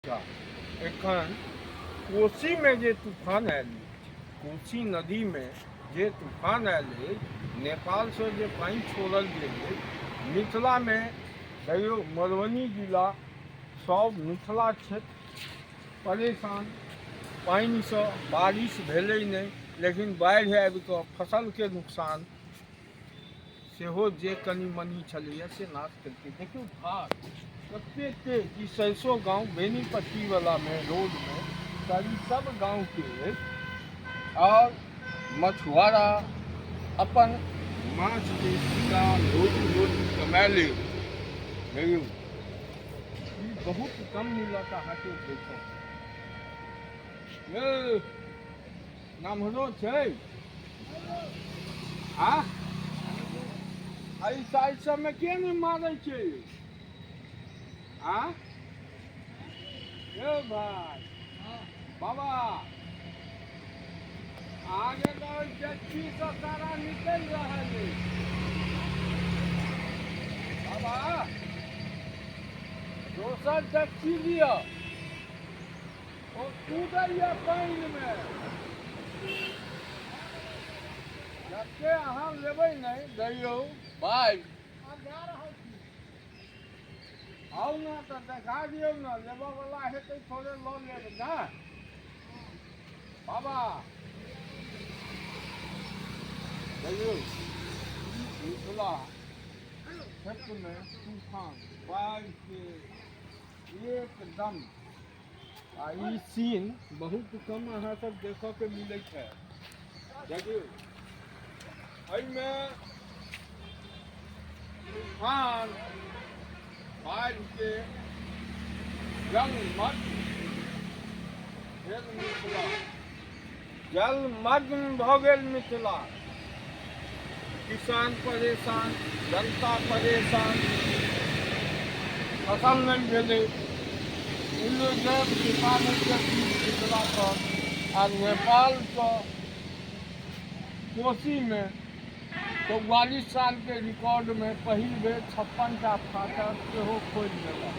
नमस्कार। एखन कोसी में जे तूफान आयल, कोसी नदी में जे तूफान आयल, नेपाल से जे पानी छोड़ल गेल, मिथिला में कहियो मधुबनी जिला सब मिथिला क्षेत्र परेशान। पानी से बारिश भेलै नहीं, लेकिन बाढ़ि आबि कऽ फसल के नुकसान सेहो जे कनि मनी छलैए से नाश केलकै। देखियौ भाग कतेक तेज कि 600 गाँव बेनीपट्टी वाला में रोड में सारी सब गाँव के और मछुआरा अपन माछ के शिकार रोजी कमा ले। देखियौ ई बहुत कम मिलत अहाँके देखो। ये नम्हरो छै आ एहि साइड सबमे के नहीं मारै छै आ ये भाई बाबा आगे तो जच्ची से सारा निकल रहा है बाबा। दोसर जच्ची लिया और कूदैया पानि में जते अहाँ लेबै नहीं दैयौ भाई। आउ ना तो देखा दियौ ना, लेबऽ वाला हेतै थोड़े लऽ लेब ना बाबा। देखियौ मिथिला क्षेत्र में तूफान बाढ़ि के एकदम आ ई सीन बहुत कम अहाँ सब देखऽ के मिलै है। देखियौ एहिमे तूफान बाढ़ि के जलमग्न भेल मिथिला, जलमग्न भऽ गेल मिथिला। किसान परेशान, जनता परेशान, फसल नहीं भेलै। मिथिला आ नेपाल से कोसी में 44 साल के रिकॉर्ड में पहिल बेर 56टा फाटक सेहो खोलि देलक।